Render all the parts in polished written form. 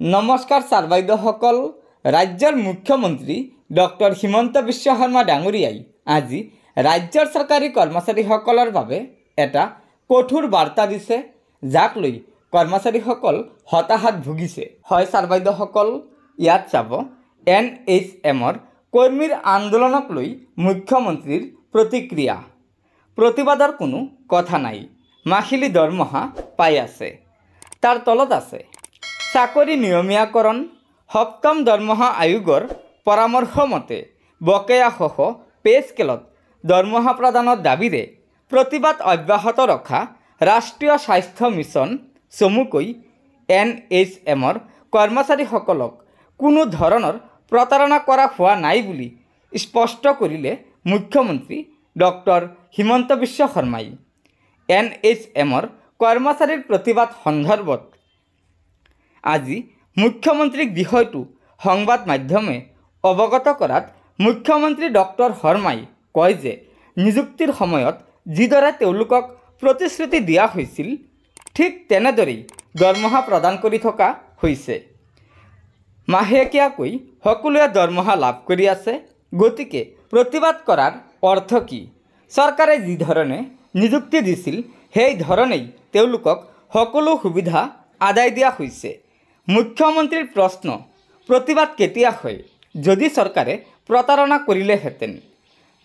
নমস্কাৰ ছাৰ বাইদেউসকল। ৰাজ্যৰ মুখ্যমন্ত্ৰী ডক্টৰ হিমন্ত বিশ্ব শৰ্মা ডাঙৰীয়াই আজি ৰাজ্যৰ চৰকাৰী কৰ্মচাৰীসকলৰ বাবে এটা কঠোৰ বাৰ্তা দিছে, যাক লৈ কৰ্মচাৰীসকল হতাশাত ভুগিছে। হয় ছাৰ বাইদেউসকল, ইয়াত চাব NHMৰ কৰ্মীৰ আন্দোলনক লৈ মুখ্যমন্ত্ৰীৰ প্ৰতিক্ৰিয়া। প্ৰতিবাদৰ কোনো কথা নাই, মাহিলী দৰমহা পাই আছে। তাৰ তলত আছে চাকৰি নিয়মীয়াকৰণ, সপ্তম দৰমহা আয়োগৰ পৰামৰ্শ মতে বকেয়াসহ পে স্কেলত দৰমহা প্ৰদানৰ দাবীৰে প্ৰতিবাদ অব্যাহত ৰখা ৰাষ্ট্ৰীয় স্বাস্থ্য মিছন চমুকৈ NHMৰ কৰ্মচাৰীসকলক কোনো ধৰণৰ প্ৰতাৰণা কৰা হোৱা নাই বুলি স্পষ্ট কৰিলে মুখ্যমন্ত্ৰী ডক্টৰ হিমন্ত বিশ্ব শৰ্মাই। NHMৰ কৰ্মচাৰীৰ প্ৰতিবাদ সন্দৰ্ভত আজি মুখ্যমন্ত্ৰীক বিষয়টো সংবাদ মাধ্যমে অৱগত কৰাত মুখ্যমন্ত্ৰী ডক্টৰ শৰ্মাই কয় যে নিযুক্তিৰ সময়ত যিদৰে তেওঁলোকক প্ৰতিশ্ৰুতি দিয়া হৈছিল, ঠিক তেনেদৰেই দৰমহা প্ৰদান কৰি থকা হৈছে। মাহেকীয়াকৈ সকলোৱে দৰমহা লাভ কৰি আছে। গতিকে প্ৰতিবাদ কৰাৰ অৰ্থ কি? চৰকাৰে যি ধৰণে নিযুক্তি দিছিল সেই ধৰণেই তেওঁলোকক সকলো সুবিধা আদায় দিয়া হৈছে। মুখ্যমন্ত্ৰীৰ প্ৰশ্ন, প্ৰতিবাদ কেতিয়া হয়? যদি চৰকাৰে প্ৰতাৰণা কৰিলেহেঁতেন,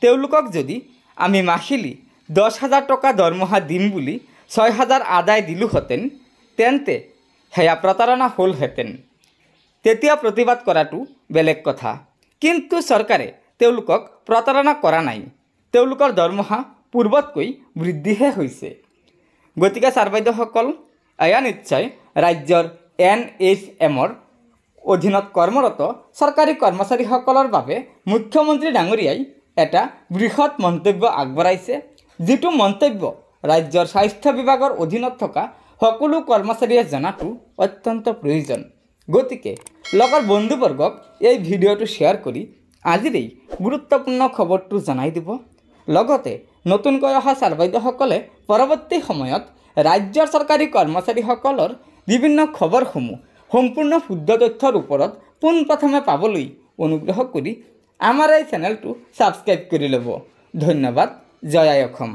তেওঁলোকক যদি আমি মাহিলী 10,000 টকা দৰমহা দিম বুলি 6,000 আদায় দিলোহেঁতেন, তেন্তে সেয়া প্ৰতাৰণা হ'লহেঁতেন। তেতিয়া প্ৰতিবাদ কৰাটো বেলেগ কথা। কিন্তু চৰকাৰে তেওঁলোকক প্ৰতাৰণা কৰা নাই। তেওঁলোকৰ দৰমহা পূৰ্বতকৈ বৃদ্ধিহে হৈছে। গতিকে ছাৰ বাইদেউসকল, এয়া নিশ্চয় ৰাজ্যৰ NHMৰ অধীনত কৰ্মৰত চৰকাৰী কৰ্মচাৰীসকলৰ বাবে মুখ্যমন্ত্ৰী ডাঙৰীয়াই এটা বৃহৎ মন্তব্য আগবঢ়াইছে, যিটো মন্তব্য ৰাজ্যৰ স্বাস্থ্য বিভাগৰ অধীনত থকা সকলো কৰ্মচাৰীয়ে জনাটো অত্যন্ত প্ৰয়োজন। গতিকে লগৰ বন্ধুবৰ্গক এই ভিডিঅ'টো শ্বেয়াৰ কৰি আজিৰ এই গুৰুত্বপূৰ্ণ খবৰটো জনাই দিব। লগতে নতুনকৈ অহা ছাৰ বাইদেউসকলে পৰৱৰ্তী সময়ত ৰাজ্যৰ চৰকাৰী কৰ্মচাৰীসকলৰ বিভিন্ন খবৰসমূহ সম্পূৰ্ণ শুদ্ধ তথ্যৰ ওপৰত পোনপ্ৰথমে পাবলৈ অনুগ্ৰহ কৰি আমাৰ এই চেনেলটো ছাবস্ক্ৰাইব কৰি ল'ব। ধন্যবাদ। জয় আই অসম।